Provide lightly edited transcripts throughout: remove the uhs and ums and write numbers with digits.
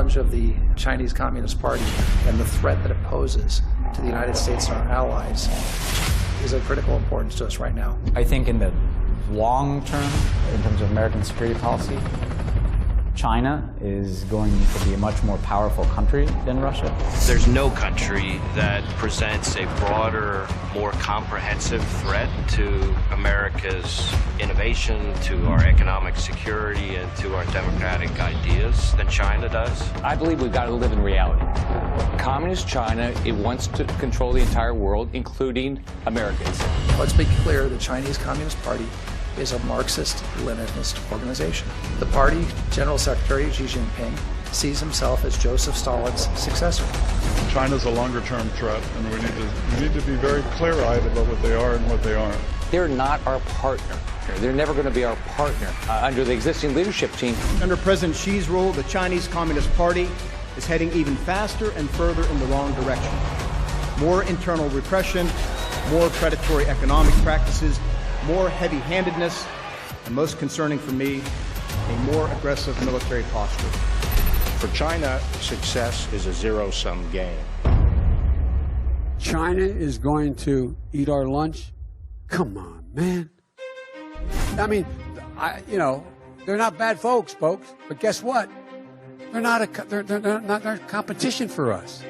challenge of the Chinese Communist Party and the threat that it poses to the United States and our allies is of critical importance to us right now. I think in the long term, in terms of American security policy, China is going to be a much more powerful country than Russia. There's no country that presents a broader, more comprehensive threat to America's innovation, to our economic security, and to our democratic ideas than China does. I believe we've got to live in reality. Communist China, it wants to control the entire world, including Americans. Let's be clear, the Chinese Communist Party is a Marxist-Leninist organization. The party General Secretary Xi Jinping sees himself as Joseph Stalin's successor. China's a longer-term threat, and we need to be very clear-eyed about what they are and what they aren't. They're not our partner. They're never going to be our partner under the existing leadership team. Under President Xi's rule, the Chinese Communist Party is heading even faster and further in the wrong direction. More internal repression, more predatory economic practices, more heavy-handedness, and most concerning for me, a more aggressive military posture. For China, success is a zero-sum game. China is going to eat our lunch? Come on, man. I mean, they're not bad folks, but guess what? They're not a competition for us.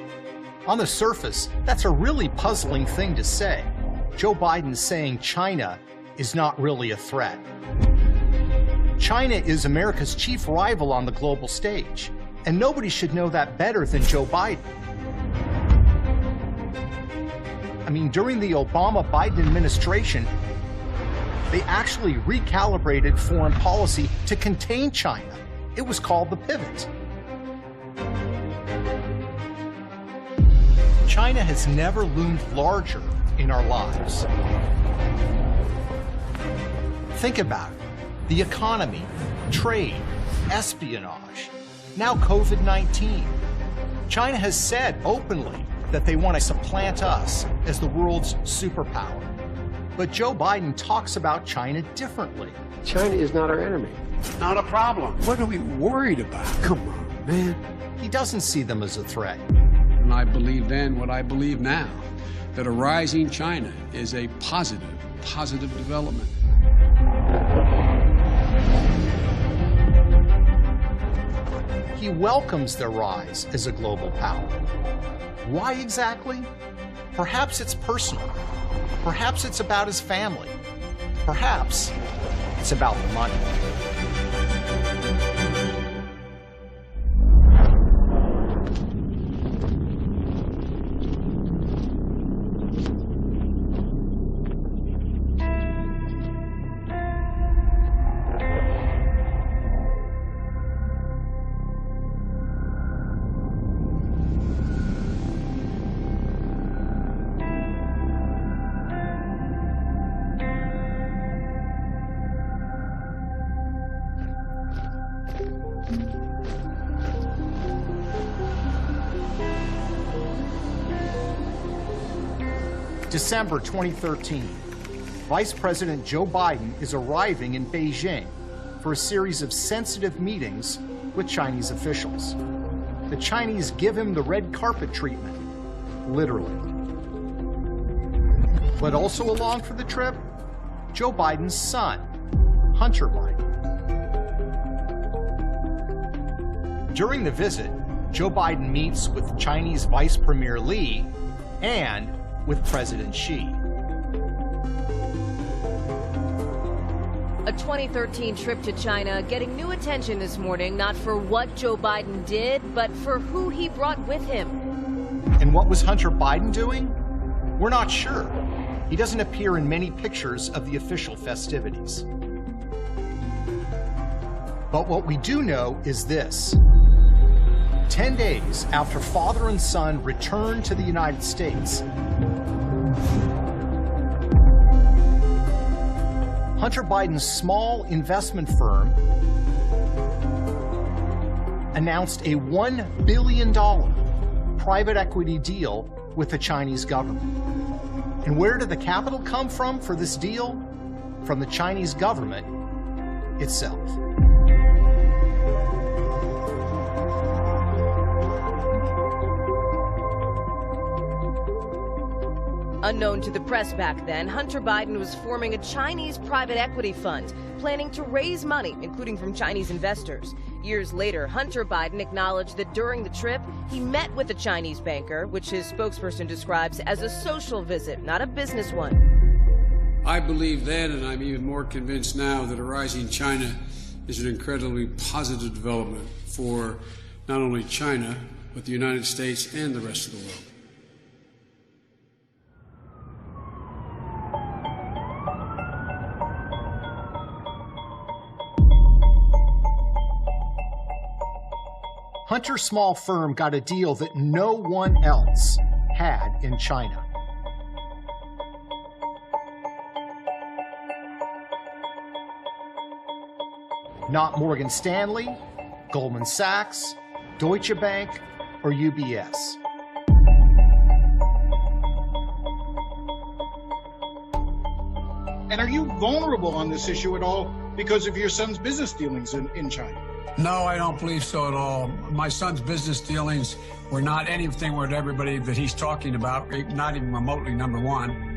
On the surface, that's a really puzzling thing to say. Joe Biden's saying China is not really a threat. China is America's chief rival on the global stage, and nobody should know that better than Joe Biden. I mean, during the Obama-Biden administration, they actually recalibrated foreign policy to contain China. It was called the pivot. China has never loomed larger in our lives. Think about it. The economy, trade, espionage, now COVID-19. China has said openly that they want to supplant us as the world's superpower. But Joe Biden talks about China differently. China is not our enemy. Not a problem. What are we worried about? Come on, man. He doesn't see them as a threat. And I believe then what I believe now, that a rising China is a positive development. He welcomes their rise as a global power. Why exactly? Perhaps it's personal. Perhaps it's about his family. Perhaps it's about the money. December 2013, Vice President Joe Biden is arriving in Beijing for a series of sensitive meetings with Chinese officials. The Chinese give him the red carpet treatment, literally. But also along for the trip, Joe Biden's son, Hunter Biden. During the visit, Joe Biden meets with Chinese Vice Premier Li and with President Xi. A 2013 trip to China getting new attention this morning, not for what Joe Biden did, but for who he brought with him. And what was Hunter Biden doing? We're not sure. He doesn't appear in many pictures of the official festivities. But what we do know is this. 10 days after father and son returned to the United States, Hunter Biden's small investment firm announced a $1 billion private equity deal with the Chinese government. And where did the capital come from for this deal? From the Chinese government itself. Unknown to the press back then, Hunter Biden was forming a Chinese private equity fund, planning to raise money, including from Chinese investors. Years later, Hunter Biden acknowledged that during the trip, he met with a Chinese banker, which his spokesperson describes as a social visit, not a business one. I believe then, and I'm even more convinced now, that a rising China is an incredibly positive development for not only China, but the United States and the rest of the world. Hunter's small firm got a deal that no one else had in China. Not Morgan Stanley, Goldman Sachs, Deutsche Bank, or UBS. And are you vulnerable on this issue at all because of your son's business dealings in China? No, I don't believe so at all. My son's business dealings were not anything with everybody that he's talking about, not even remotely number one.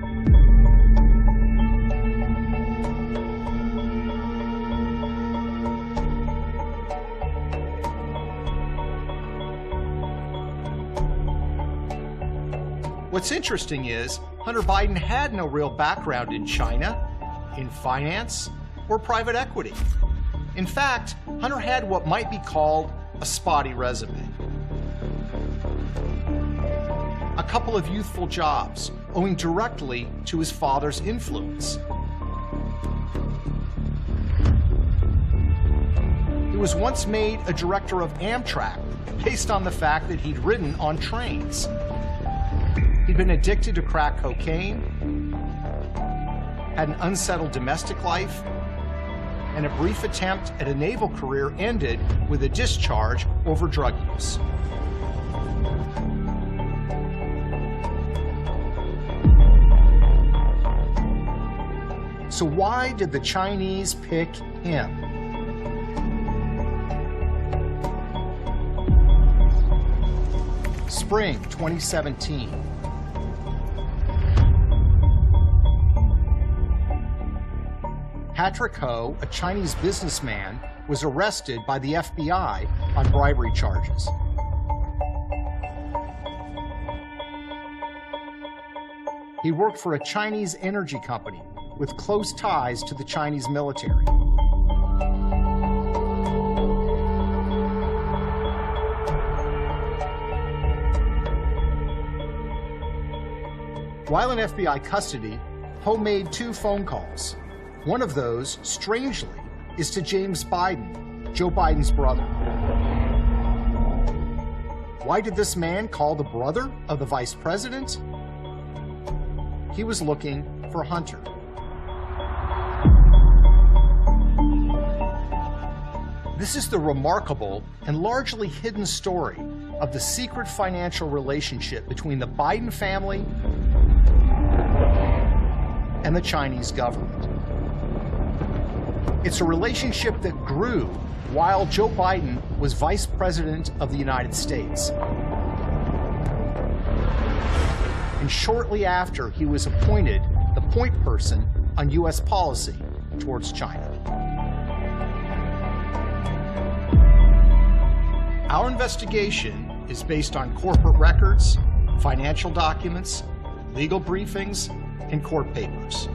What's interesting is Hunter Biden had no real background in China, in finance, or private equity. In fact, Hunter had what might be called a spotty resume. A couple of youthful jobs, owing directly to his father's influence. He was once made a director of Amtrak based on the fact that he'd ridden on trains. He'd been addicted to crack cocaine, had an unsettled domestic life, and a brief attempt at a naval career ended with a discharge over drug use. So why did the Chinese pick him? Spring 2017. Patrick Ho, a Chinese businessman, was arrested by the FBI on bribery charges. He worked for a Chinese energy company with close ties to the Chinese military. While in FBI custody, Ho made 2 phone calls. One of those, strangely, is to James Biden, Joe Biden's brother. Why did this man call the brother of the vice president? He was looking for Hunter. This is the remarkable and largely hidden story of the secret financial relationship between the Biden family and the Chinese government. It's a relationship that grew while Joe Biden was Vice President of the United States, and shortly after he was appointed the point person on U.S. policy towards China. Our investigation is based on corporate records, financial documents, legal briefings, and court papers.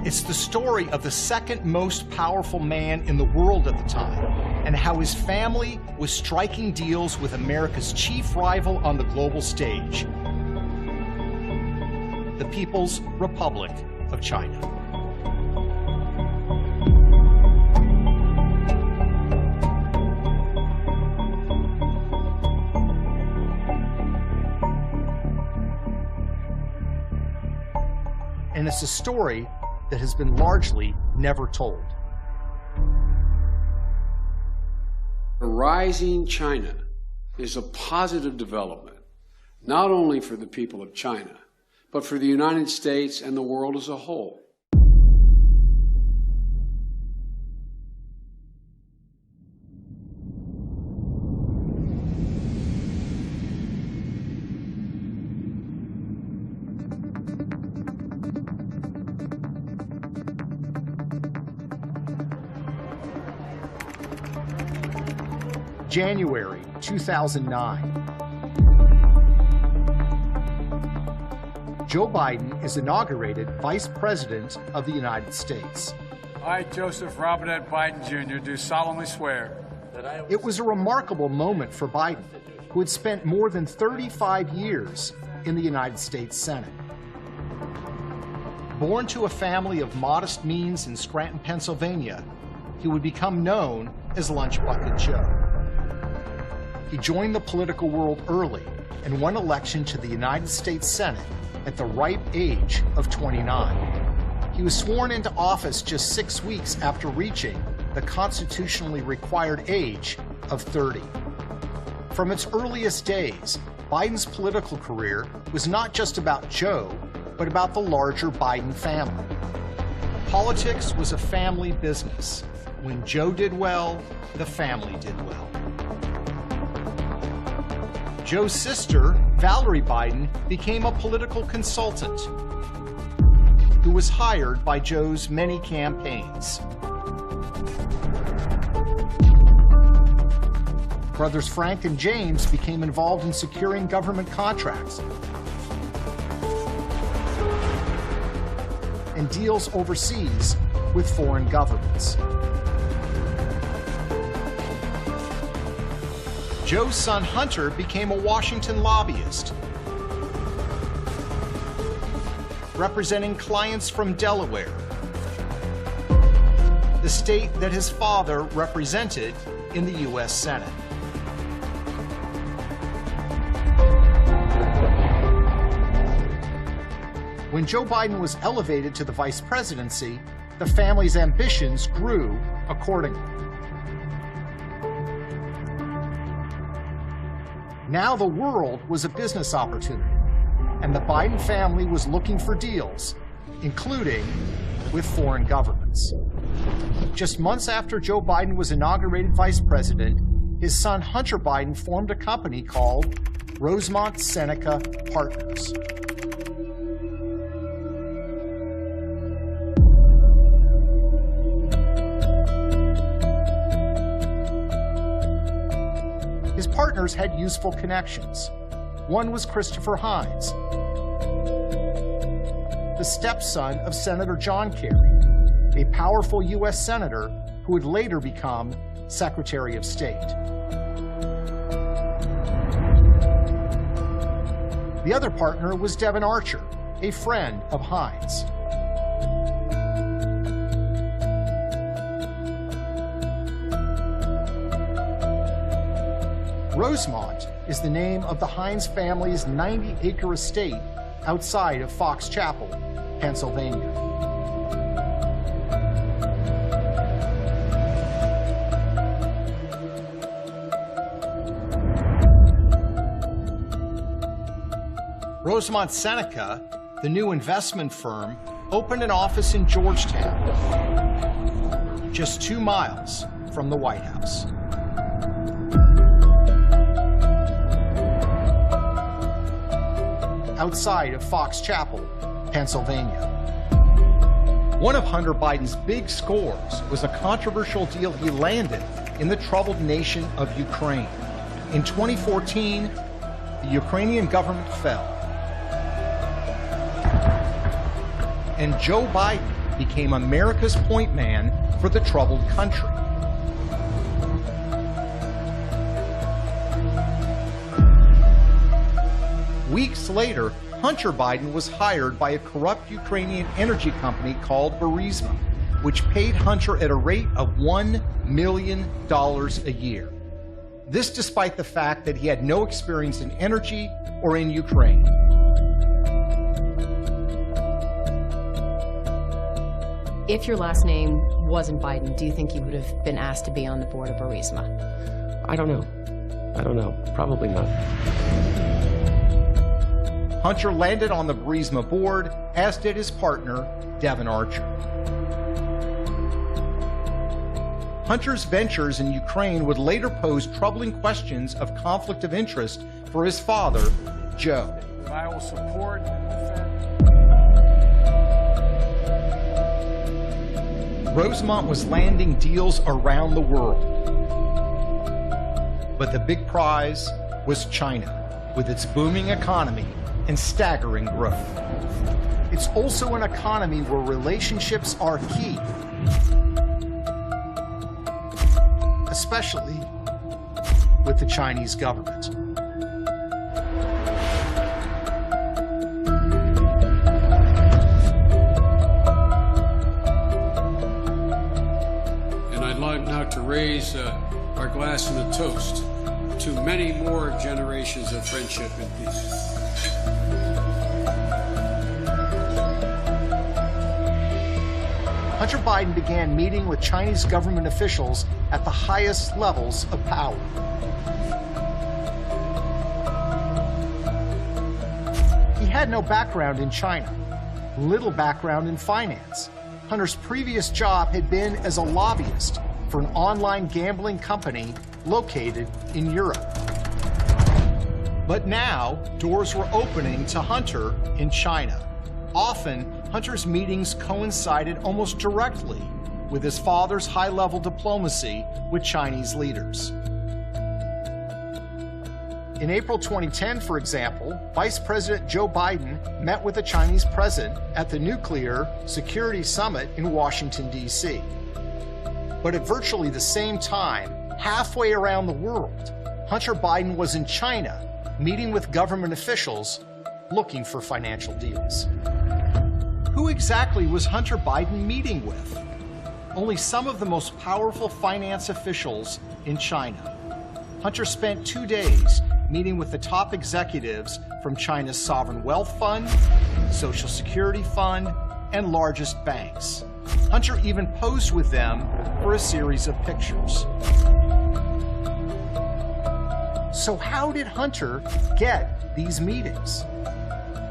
It's the story of the second most powerful man in the world at the time, and how his family was striking deals with America's chief rival on the global stage, the People's Republic of China. And it's a story that has been largely never told. A rising China is a positive development, not only for the people of China, but for the United States and the world as a whole. January 2009. Joe Biden is inaugurated Vice President of the United States. I, Joseph Robinette Biden Jr., do solemnly swear that I will... It was a remarkable moment for Biden, who had spent more than 35 years in the United States Senate. Born to a family of modest means in Scranton, Pennsylvania, he would become known as Lunch Bucket Joe. He joined the political world early and won election to the United States Senate at the ripe age of 29. He was sworn into office just 6 weeks after reaching the constitutionally required age of 30. From its earliest days, Biden's political career was not just about Joe, but about the larger Biden family. Politics was a family business. When Joe did well, the family did well. Joe's sister, Valerie Biden, became a political consultant who was hired by Joe's many campaigns. Brothers Frank and James became involved in securing government contracts and deals overseas with foreign governments. Joe's son Hunter became a Washington lobbyist, representing clients from Delaware, the state that his father represented in the U.S. Senate. When Joe Biden was elevated to the vice presidency, the family's ambitions grew accordingly. Now the world was a business opportunity, and the Biden family was looking for deals, including with foreign governments. Just months after Joe Biden was inaugurated vice president, his son Hunter Biden formed a company called Rosemont Seneca Partners. His partners had useful connections. One was Christopher Hines, the stepson of Senator John Kerry, a powerful U.S. senator who would later become Secretary of State. The other partner was Devin Archer, a friend of Hines. Rosemont is the name of the Hines family's 90-acre estate outside of Fox Chapel, Pennsylvania. Rosemont Seneca, the new investment firm, opened an office in Georgetown, just 2 miles from the White House. Outside of Fox Chapel, Pennsylvania. One of Hunter Biden's big scores was a controversial deal he landed in the troubled nation of Ukraine. In 2014, the Ukrainian government fell, and Joe Biden became America's point man for the troubled country. Weeks later, Hunter Biden was hired by a corrupt Ukrainian energy company called Burisma, which paid Hunter at a rate of $1 million a year. This despite the fact that he had no experience in energy or in Ukraine. If your last name wasn't Biden, do you think you would have been asked to be on the board of Burisma? I don't know. Probably not. Hunter landed on the Burisma board, as did his partner, Devin Archer. Hunter's ventures in Ukraine would later pose troubling questions of conflict of interest for his father, Joe. I will support Rosemont was landing deals around the world. But the big prize was China, with its booming economy and staggering growth. It's also an economy where relationships are key, especially with the Chinese government. And I'd like now to raise our glass in a toast to many more generations of friendship and peace. Hunter Biden began meeting with Chinese government officials at the highest levels of power. He had no background in China, little background in finance. Hunter's previous job had been as a lobbyist for an online gambling company located in Europe. But now, doors were opening to Hunter in China. Often, Hunter's meetings coincided almost directly with his father's high-level diplomacy with Chinese leaders. In April 2010, for example, Vice President Joe Biden met with the Chinese president at the Nuclear Security Summit in Washington, D.C. But at virtually the same time, halfway around the world, Hunter Biden was in China, meeting with government officials looking for financial deals. Who exactly was Hunter Biden meeting with? Only some of the most powerful finance officials in China. Hunter spent 2 days meeting with the top executives from China's sovereign wealth fund, Social Security fund, and largest banks. Hunter even posed with them for a series of pictures. So how did Hunter get these meetings?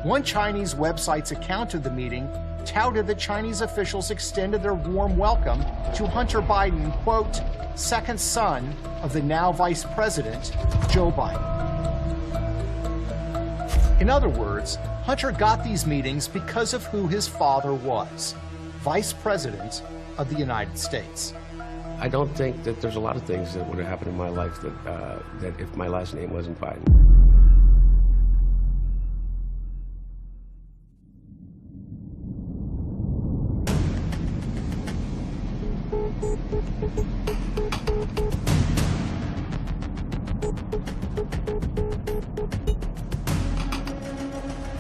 One Chinese website's account of the meeting touted that Chinese officials extended their warm welcome to Hunter Biden, quote, second son of the now Vice President, Joe Biden. In other words, Hunter got these meetings because of who his father was, Vice President of the United States. I don't think that there's a lot of things that would have happened in my life that if my last name wasn't Biden.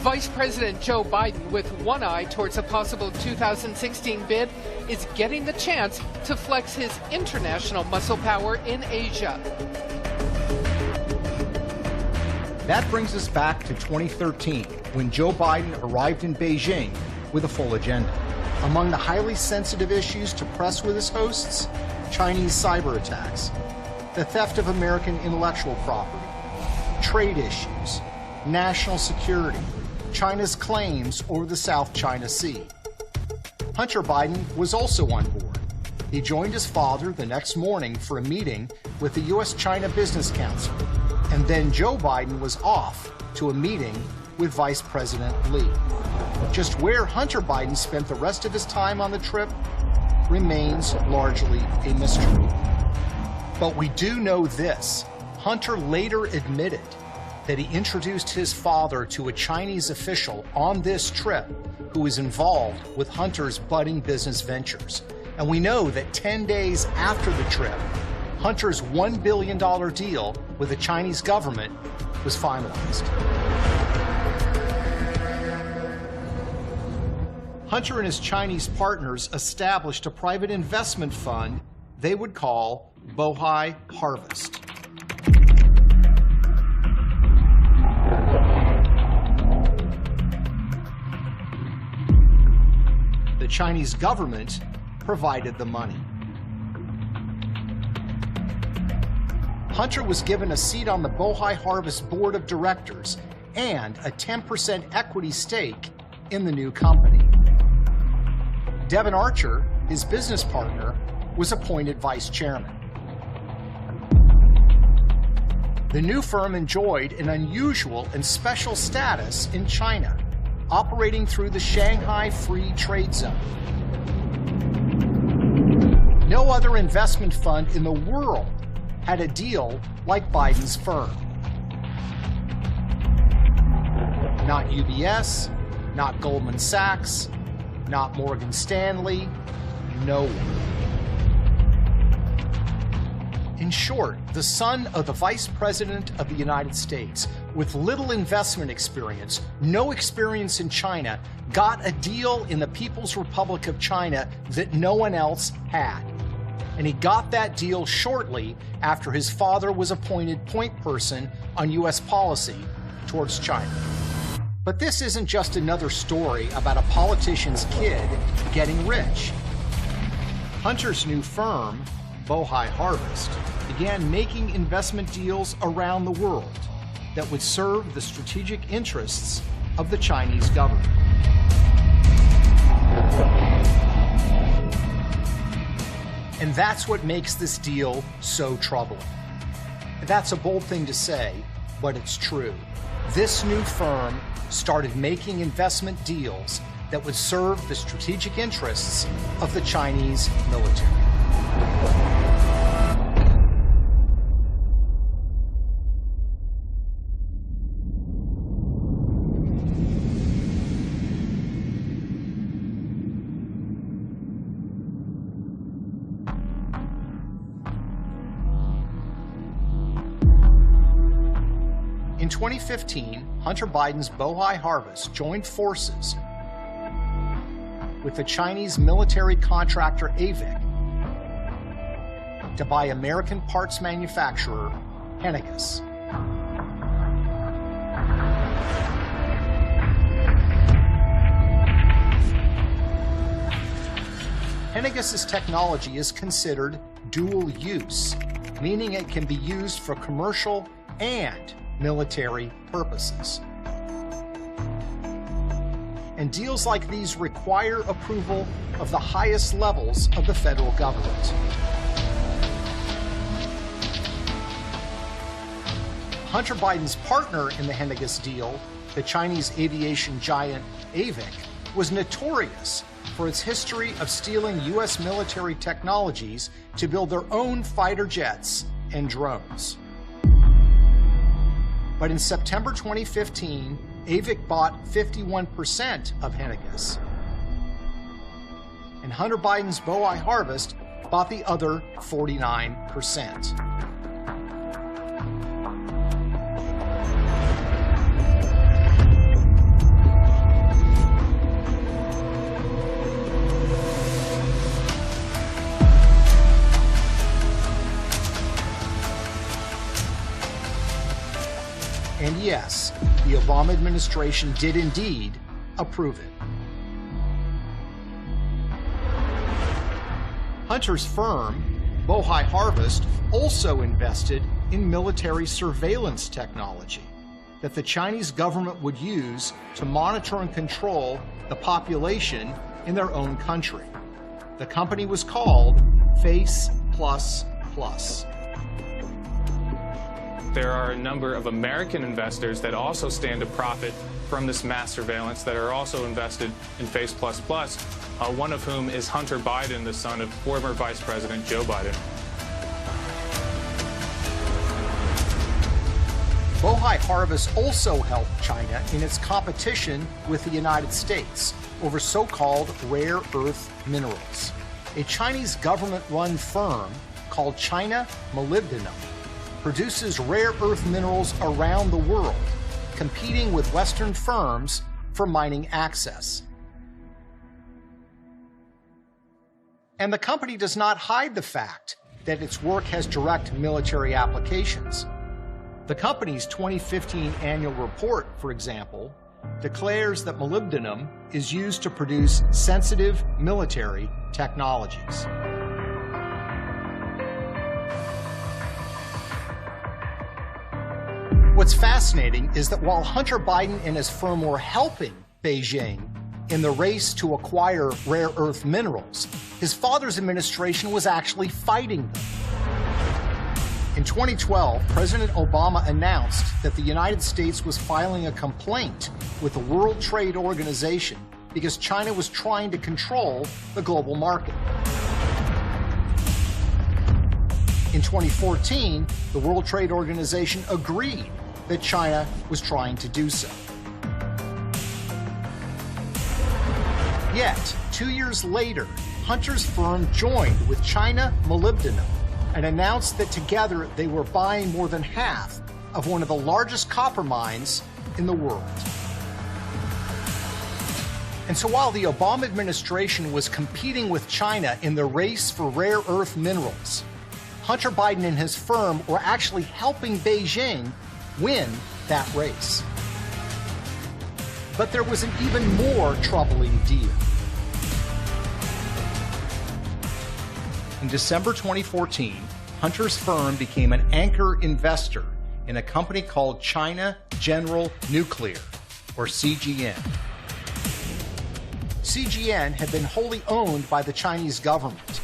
Vice President Joe Biden, with one eye towards a possible 2016 bid, is getting the chance to flex his international muscle power in Asia. That brings us back to 2013, when Joe Biden arrived in Beijing with a full agenda. Among the highly sensitive issues to press with his hosts, Chinese cyber attacks, the theft of American intellectual property, trade issues, national security, China's claims over the South China Sea. Hunter Biden was also on board. He joined his father the next morning for a meeting with the U.S.-China Business Council, and then Joe Biden was off to a meeting with Vice President Li. Just where Hunter Biden spent the rest of his time on the trip remains largely a mystery. But we do know this. Hunter later admitted that he introduced his father to a Chinese official on this trip who was involved with Hunter's budding business ventures. And we know that 10 days after the trip, Hunter's $1 billion deal with the Chinese government was finalized. Hunter and his Chinese partners established a private investment fund they would call Bohai Harvest. The Chinese government provided the money. Hunter was given a seat on the Bohai Harvest board of directors and a 10% equity stake in the new company. Devin Archer, his business partner, was appointed vice chairman. The new firm enjoyed an unusual and special status in China, operating through the Shanghai Free Trade Zone. No other investment fund in the world had a deal like Biden's firm. Not UBS, not Goldman Sachs, not Morgan Stanley, no one. In short, the son of the Vice President of the United States, with little investment experience, no experience in China, got a deal in the People's Republic of China that no one else had. And he got that deal shortly after his father was appointed point person on U.S. policy towards China. But this isn't just another story about a politician's kid getting rich. Hunter's new firm, Bohai Harvest, began making investment deals around the world that would serve the strategic interests of the Chinese government. And that's what makes this deal so troubling. That's a bold thing to say, but it's true. This new firm started making investment deals that would serve the strategic interests of the Chinese military. In 2015, Hunter Biden's Bohai Harvest joined forces with the Chinese military contractor AVIC to buy American parts manufacturer Henniges. Henniges' technology is considered dual use, meaning it can be used for commercial and military purposes. And deals like these require approval of the highest levels of the federal government. Hunter Biden's partner in the Henniges deal, the Chinese aviation giant AVIC, was notorious for its history of stealing U.S. military technologies to build their own fighter jets and drones. But in September 2015, AVIC bought 51% of Henniges. And Hunter Biden's Bohai Harvest bought the other 49%. And yes, the Obama administration did indeed approve it. Hunter's firm, Bohai Harvest, also invested in military surveillance technology that the Chinese government would use to monitor and control the population in their own country. The company was called Face++. There are a number of American investors that also stand to profit from this mass surveillance that are also invested in Face++, one of whom is Hunter Biden, the son of former Vice President Joe Biden. Bohai Harvest also helped China in its competition with the United States over so-called rare earth minerals. A Chinese government-run firm called China Molybdenum produces rare earth minerals around the world, competing with Western firms for mining access. And the company does not hide the fact that its work has direct military applications. The company's 2015 annual report, for example, declares that molybdenum is used to produce sensitive military technologies. What's fascinating is that while Hunter Biden and his firm were helping Beijing in the race to acquire rare earth minerals, his father's administration was actually fighting them. In 2012, President Obama announced that the United States was filing a complaint with the World Trade Organization because China was trying to control the global market. In 2014, the World Trade Organization agreed that China was trying to do so. Yet, 2 years later, Hunter's firm joined with China Molybdenum and announced that together they were buying more than half of one of the largest copper mines in the world. And so while the Obama administration was competing with China in the race for rare earth minerals, Hunter Biden and his firm were actually helping Beijing win that race. But there was an even more troubling deal. In December 2014, Hunter's firm became an anchor investor in a company called China General Nuclear, or CGN. CGN had been wholly owned by the Chinese government,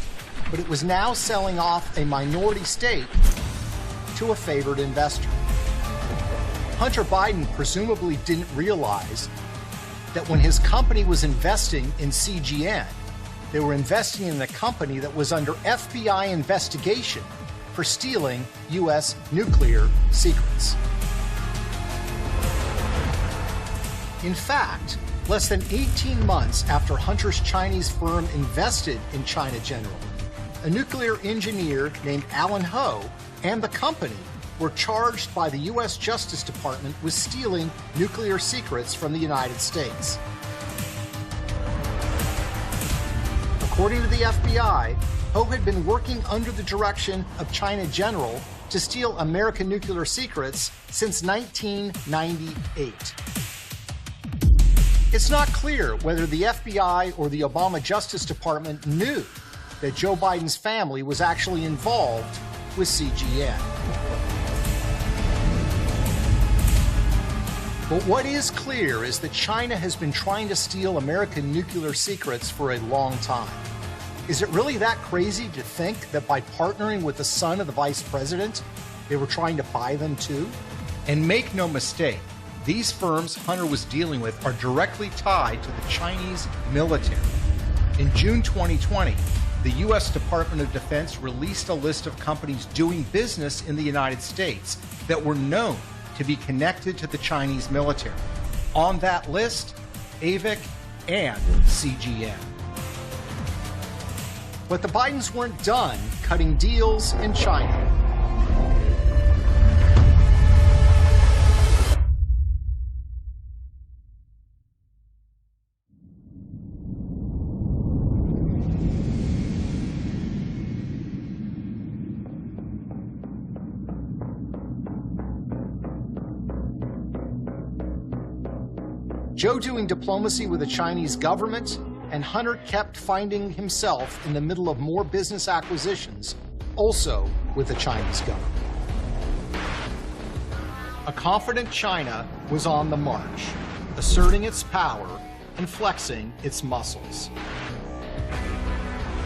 but it was now selling off a minority stake to a favored investor. Hunter Biden presumably didn't realize that when his company was investing in CGN, they were investing in a company that was under FBI investigation for stealing U.S. nuclear secrets. In fact, less than 18 months after Hunter's Chinese firm invested in China General, a nuclear engineer named Alan Ho and the company were charged by the U.S. Justice Department with stealing nuclear secrets from the United States. According to the FBI, Ho had been working under the direction of China General to steal American nuclear secrets since 1998. It's not clear whether the FBI or the Obama Justice Department knew that Joe Biden's family was actually involved with CGN. But what is clear is that China has been trying to steal American nuclear secrets for a long time. Is it really that crazy to think that by partnering with the son of the vice president, they were trying to buy them too? And make no mistake, these firms Hunter was dealing with are directly tied to the Chinese military. In June 2020, the U.S. Department of Defense released a list of companies doing business in the United States that were known to be connected to the Chinese military. On that list, AVIC and CGN. But the Bidens weren't done cutting deals in China. Joe doing diplomacy with the Chinese government, and Hunter kept finding himself in the middle of more business acquisitions, also with the Chinese government. A confident China was on the march, asserting its power and flexing its muscles.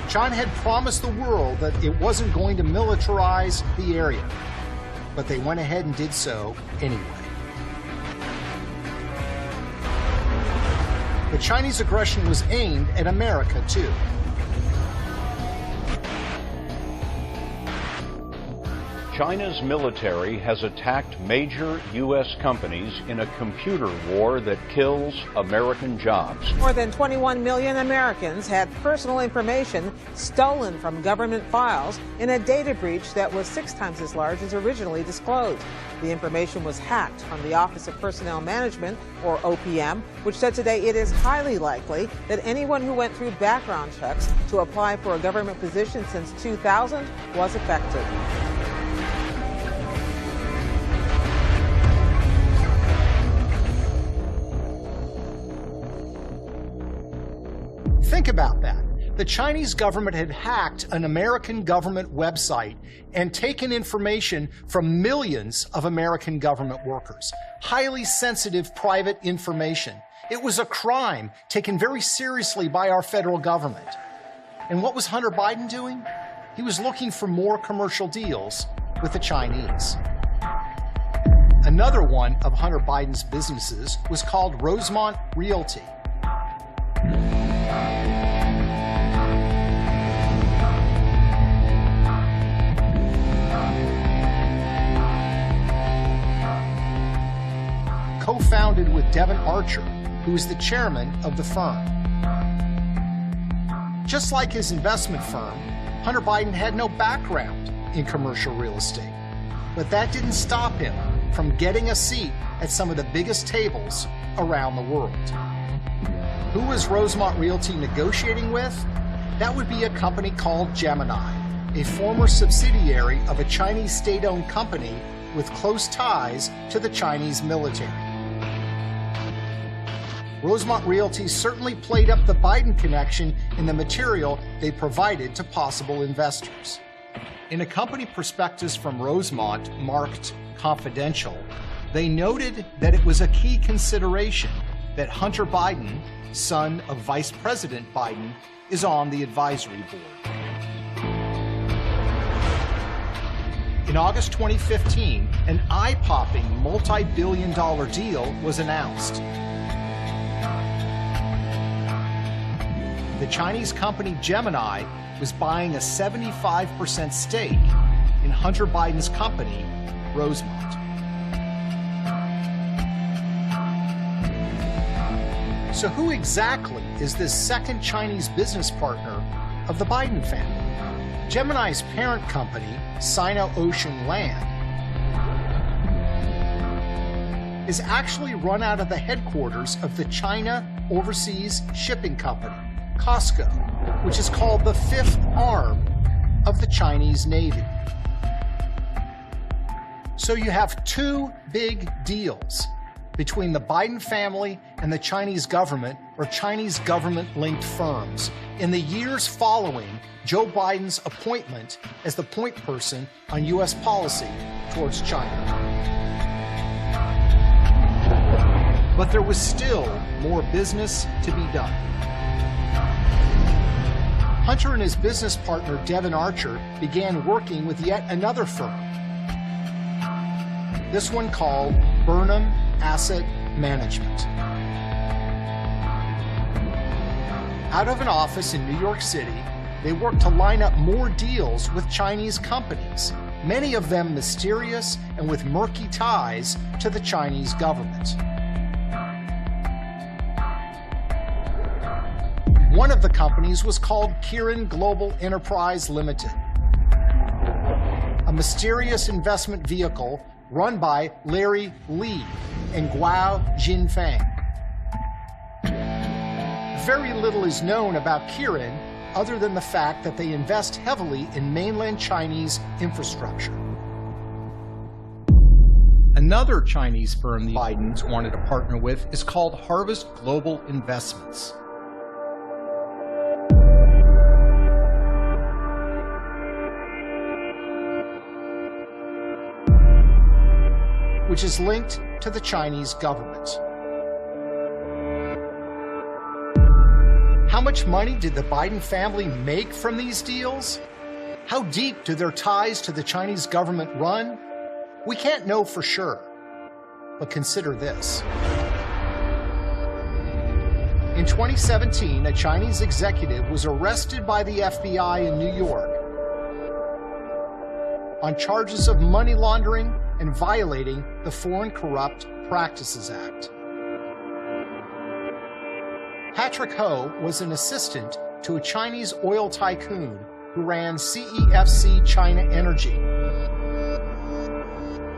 China had promised the world that it wasn't going to militarize the area, but they went ahead and did so anyway. The Chinese aggression was aimed at America, too. China's military has attacked major U.S. companies in a computer war that kills American jobs. More than 21 million Americans had personal information stolen from government files in a data breach that was 6 times as large as originally disclosed. The information was hacked from the Office of Personnel Management, or OPM, which said today it is highly likely that anyone who went through background checks to apply for a government position since 2000 was affected. Think about that. The Chinese government had hacked an American government website and taken information from millions of American government workers. Highly sensitive private information. It was a crime taken very seriously by our federal government. And what was Hunter Biden doing? He was looking for more commercial deals with the Chinese. Another one of Hunter Biden's businesses was called Rosemont Realty. co-founded with Devon Archer, who is the chairman of the firm. Just like his investment firm, Hunter Biden had no background in commercial real estate. But that didn't stop him from getting a seat at some of the biggest tables around the world. Who was Rosemont Realty negotiating with? That would be a company called Gemini, a former subsidiary of a Chinese state-owned company with close ties to the Chinese military. Rosemont Realty certainly played up the Biden connection in the material they provided to possible investors. In a company prospectus from Rosemont marked confidential, they noted that it was a key consideration that Hunter Biden, son of Vice President Biden, is on the advisory board. In August 2015, an eye-popping multi-billion-dollar deal was announced. The Chinese company Gemini was buying a 75% stake in Hunter Biden's company, Rosemont. So who exactly is this second Chinese business partner of the Biden family? Gemini's parent company, Sino-Ocean Land, is actually run out of the headquarters of the China Overseas Shipping Company, COSCO, which is called the fifth arm of the Chinese Navy. So you have two big deals between the Biden family and the Chinese government, or Chinese government-linked firms, in the years following Joe Biden's appointment as the point person on U.S. policy towards China. But there was still more business to be done. Hunter and his business partner, Devon Archer, began working with yet another firm, this one called Burnham Asset Management. Out of an office in New York City, they worked to line up more deals with Chinese companies, many of them mysterious and with murky ties to the Chinese government. One of the companies was called Kirin Global Enterprise Limited, a mysterious investment vehicle run by Larry Li and Guo Jinfeng. Very little is known about Kirin other than the fact that they invest heavily in mainland Chinese infrastructure. Another Chinese firm the Bidens wanted to partner with is called Harvest Global Investments. Which is linked to the Chinese government. How much money did the Biden family make from these deals? How deep do their ties to the Chinese government run? We can't know for sure, but consider this. In 2017, a Chinese executive was arrested by the FBI in New York on charges of money laundering and violating the Foreign Corrupt Practices Act. Patrick Ho was an assistant to a Chinese oil tycoon who ran CEFC China Energy,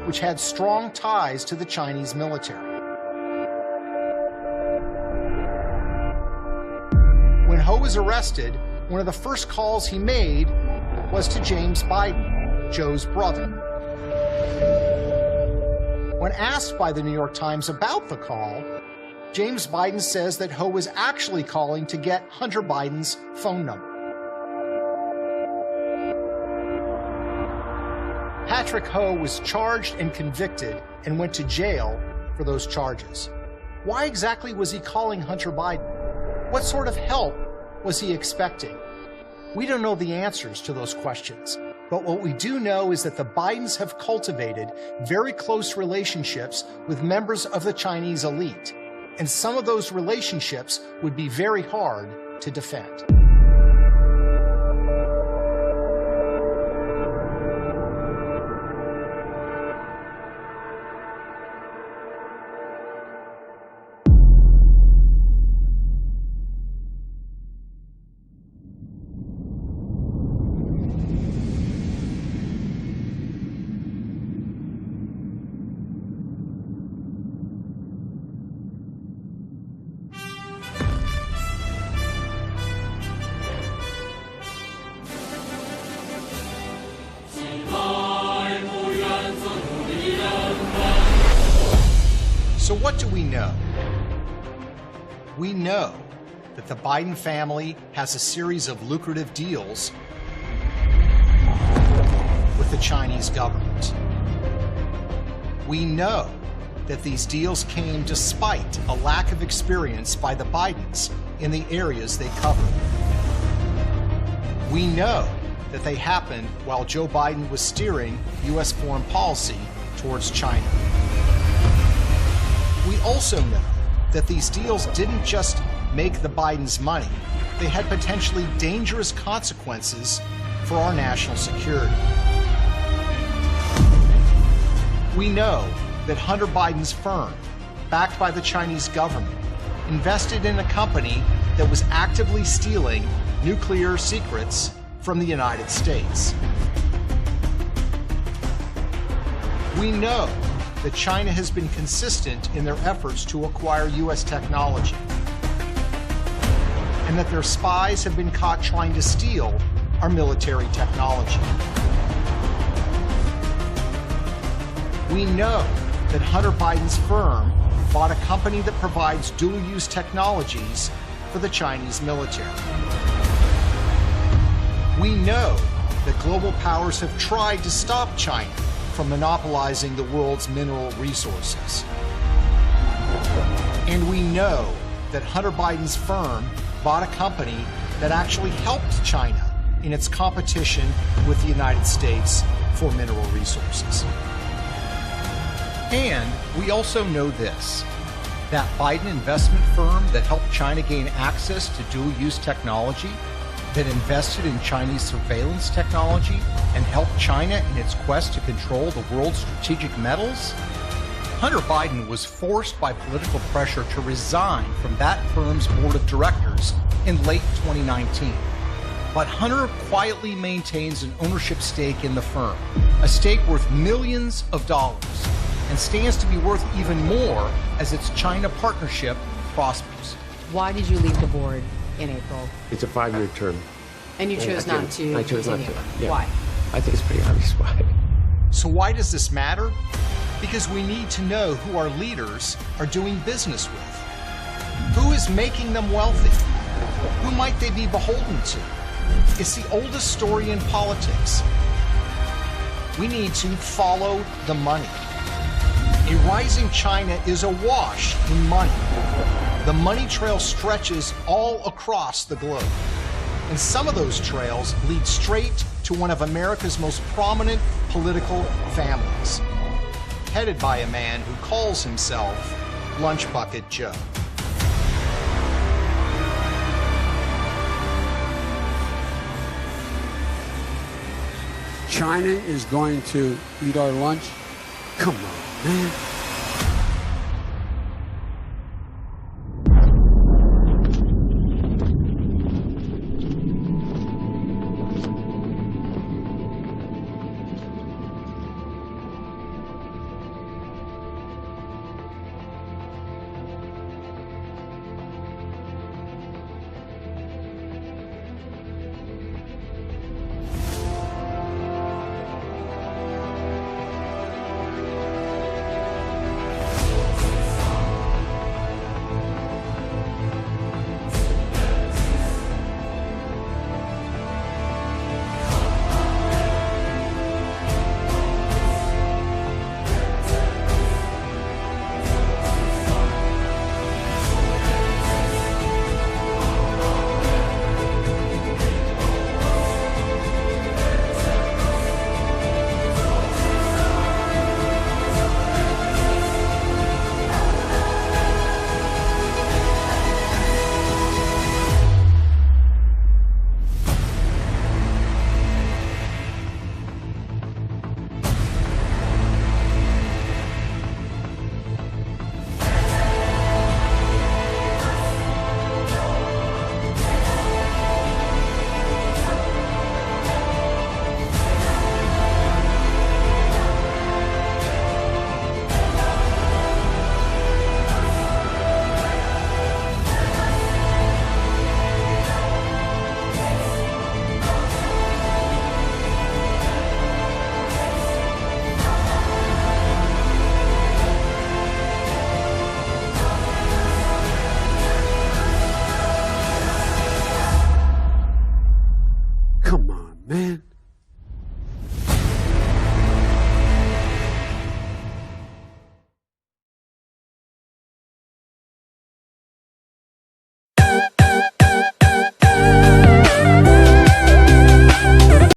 which had strong ties to the Chinese military. When Ho was arrested, one of the first calls he made was to James Biden, Joe's brother. When asked by the New York Times about the call, James Biden says that Ho was actually calling to get Hunter Biden's phone number. Patrick Ho was charged and convicted and went to jail for those charges. Why exactly was he calling Hunter Biden? What sort of help was he expecting? We don't know the answers to those questions. But what we do know is that the Bidens have cultivated very close relationships with members of the Chinese elite, and some of those relationships would be very hard to defend. So what do we know? We know that the Biden family has a series of lucrative deals with the Chinese government. We know that these deals came despite a lack of experience by the Bidens in the areas they cover. We know that they happened while Joe Biden was steering U.S. foreign policy towards China. We also know that these deals didn't just make the Bidens money, they had potentially dangerous consequences for our national security. We know that Hunter Biden's firm, backed by the Chinese government, invested in a company that was actively stealing nuclear secrets from the United States. We know that China has been consistent in their efforts to acquire U.S. technology, and that their spies have been caught trying to steal our military technology. We know that Hunter Biden's firm bought a company that provides dual-use technologies for the Chinese military. We know that global powers have tried to stop China from monopolizing the world's mineral resources. And we know that Hunter Biden's firm bought a company that actually helped China in its competition with the United States for mineral resources. And we also know this, that Biden investment firm that helped China gain access to dual-use technology, that invested in Chinese surveillance technology and helped China in its quest to control the world's strategic metals, Hunter Biden was forced by political pressure to resign from that firm's board of directors in late 2019. But Hunter quietly maintains an ownership stake in the firm, a stake worth millions of dollars, and stands to be worth even more as its China partnership prospers. Why did you leave the board in April? It's a 5-year term. And you chose not to? I chose not to. Yeah. Why? I think it's pretty obvious why. So why does this matter? Because we need to know who our leaders are doing business with. Who is making them wealthy? Who might they be beholden to? It's the oldest story in politics. We need to follow the money. A rising China is awash in money. The money trail stretches all across the globe. And some of those trails lead straight to one of America's most prominent political families, headed by a man who calls himself Lunch Bucket Joe. China is going to eat our lunch? Come on, man.